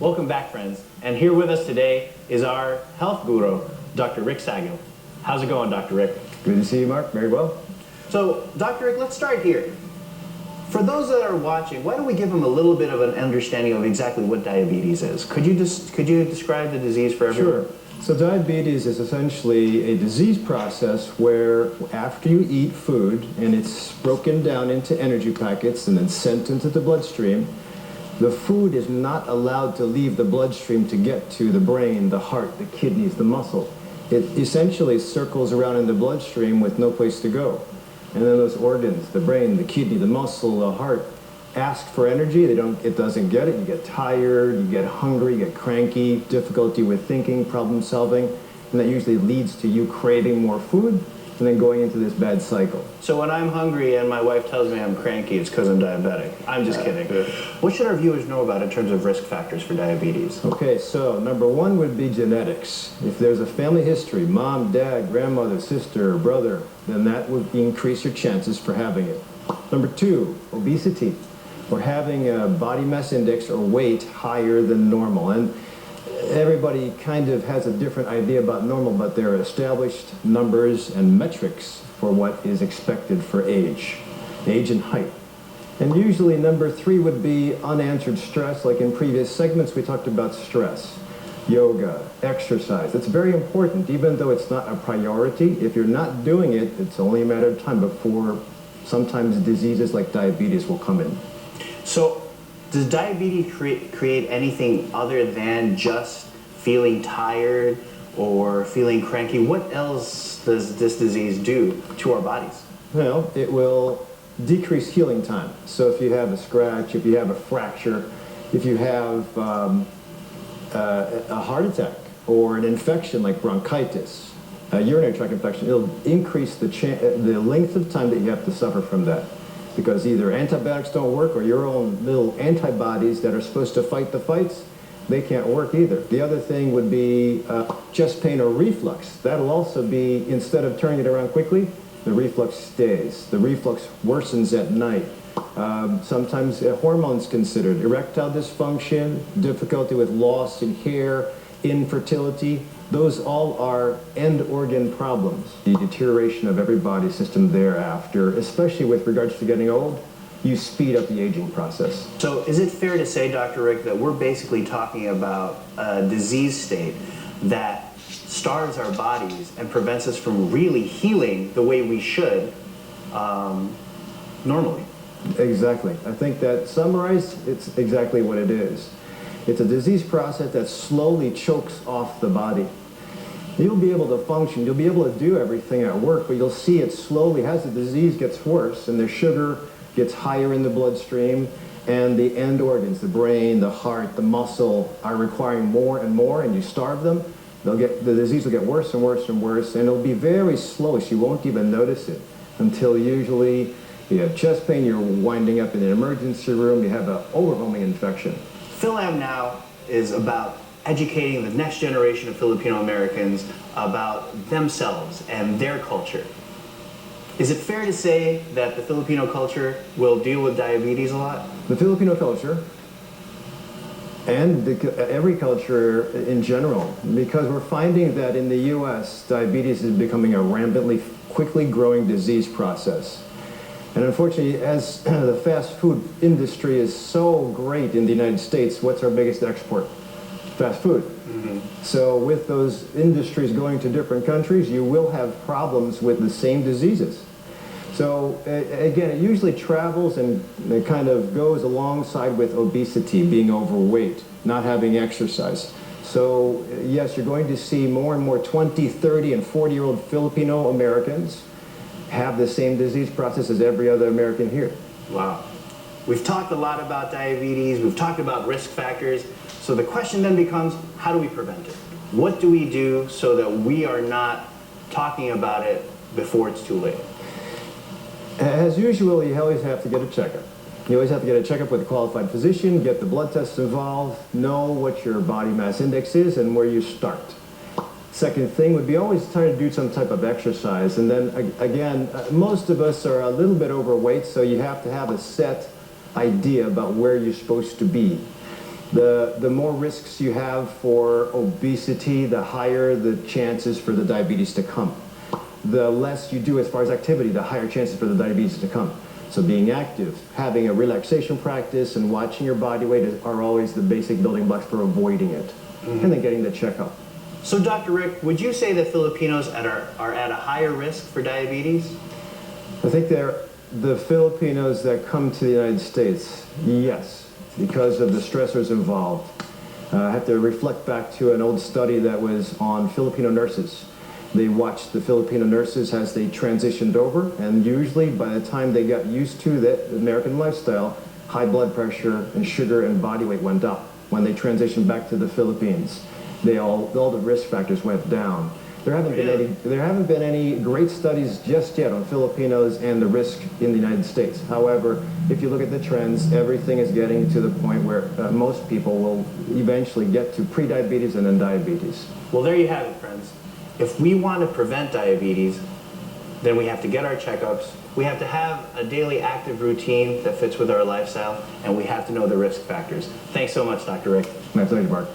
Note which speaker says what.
Speaker 1: Welcome back, friends. And here with us today is our health guru, Dr. Ric Sagill. How's it going, Dr. Ric?
Speaker 2: Good to see you, Mark. Very well.
Speaker 1: So, Dr. Ric, let's start here. For those that are watching, why don't we give them a little bit of an understanding of exactly what diabetes is? Could you describe the disease for everyone?
Speaker 2: Sure. So diabetes is essentially a disease process where after you eat food and it's broken down into energy packets and then sent into the bloodstream, the food is not allowed to leave the bloodstream to get to the brain, the heart, the kidneys, the muscle. It essentially circles around in the bloodstream with no place to go. And then those organs, the brain, the kidney, the muscle, the heart, ask for energy. It doesn't get it. You get tired, you get hungry, you get cranky, difficulty with thinking, problem solving, and that usually leads to you craving more food and then going into this bad cycle.
Speaker 1: So when I'm hungry and my wife tells me I'm cranky, it's because I'm diabetic. I'm just kidding. What should our viewers know about in terms of risk factors for diabetes?
Speaker 2: Okay, so number one would be genetics. If there's a family history, mom, dad, grandmother, sister, brother, then that would increase your chances for having it. Number two, obesity, or having a body mass index or weight higher than normal. And everybody kind of has a different idea about normal, but there are established numbers and metrics for what is expected for age and height. And usually number three would be unanswered stress. Like in previous segments, we talked about stress, yoga, exercise. It's very important, even though it's not a priority. If you're not doing it, it's only a matter of time before sometimes diseases like diabetes will come in.
Speaker 1: So, does diabetes create anything other than just feeling tired or feeling cranky? What else does this disease do to our bodies?
Speaker 2: Well, it will decrease healing time. So if you have a scratch, if you have a fracture, if you have a heart attack or an infection like bronchitis, a urinary tract infection, it'll increase the length of time that you have to suffer from that. Because either antibiotics don't work or your own little antibodies that are supposed to fight the fights, they can't work either. The other thing would be chest pain or reflux. That'll also be, instead of turning it around quickly, the reflux stays. The reflux worsens at night. Sometimes hormones considered. Erectile dysfunction, difficulty with loss in hair, infertility. Those all are end organ problems. The deterioration of every body system thereafter, especially with regards to getting old, you speed up the aging process.
Speaker 1: So is it fair to say, Dr. Ric, that we're basically talking about a disease state that starves our bodies and prevents us from really healing the way we should normally?
Speaker 2: Exactly. I think that summarized, it's exactly what it is. It's a disease process that slowly chokes off the body. You'll be able to function, you'll be able to do everything at work, but you'll see it slowly, as the disease gets worse and the sugar gets higher in the bloodstream and the end organs, the brain, the heart, the muscle, are requiring more and more, and you starve them, the disease will get worse and worse and worse, and it'll be very slow, so you won't even notice it until usually you have chest pain, you're winding up in an emergency room, you have an overwhelming infection.
Speaker 1: PhilAm Now is about educating the next generation of Filipino Americans about themselves and their culture. Is it fair to say that the Filipino culture will deal with diabetes a lot?
Speaker 2: The Filipino culture and every culture in general, because we're finding that in the U.S., diabetes is becoming a rampantly, quickly growing disease process. And unfortunately, as the fast food industry is so great in the United States, what's our biggest export? Fast food. Mm-hmm. So with those industries going to different countries, you will have problems with the same diseases. So again, it usually travels and it kind of goes alongside with obesity, being overweight, not having exercise. So yes, you're going to see more and more 20, 30, and 40-year-old Filipino Americans have the same disease process as every other American here.
Speaker 1: Wow. We've talked a lot about diabetes, we've talked about risk factors, so the question then becomes, how do we prevent it? What do we do so that we are not talking about it before it's too late?
Speaker 2: As usual, you always have to get a checkup. You always have to get a checkup with a qualified physician, get the blood tests involved, know what your body mass index is and where you start. Second thing would be always try to do some type of exercise. And then again, most of us are a little bit overweight, so you have to have a set idea about where you're supposed to be. The more risks you have for obesity, the higher the chances for the diabetes to come. The less you do as far as activity, the higher chances for the diabetes to come. So being active, having a relaxation practice, and watching your body weight are always the basic building blocks for avoiding it. And then getting the checkup.
Speaker 1: So, Dr. Rick, would you say that Filipinos are at a higher risk for diabetes?
Speaker 2: I think the Filipinos that come to the United States, yes, because of the stressors involved. I have to reflect back to an old study that was on Filipino nurses. They watched the Filipino nurses as they transitioned over, and usually by the time they got used to the American lifestyle, high blood pressure and sugar and body weight went up. When they transitioned back to the Philippines, all the risk factors went down. There haven't been any great studies just yet on Filipinos and the risk in the United States. However, if you look at the trends, everything is getting to the point where most people will eventually get to prediabetes and then diabetes.
Speaker 1: Well, there you have it, friends. If we want to prevent diabetes, then we have to get our checkups, we have to have a daily active routine that fits with our lifestyle, and we have to know the risk factors. Thanks so much, Dr. Rick.
Speaker 2: My pleasure, Mark.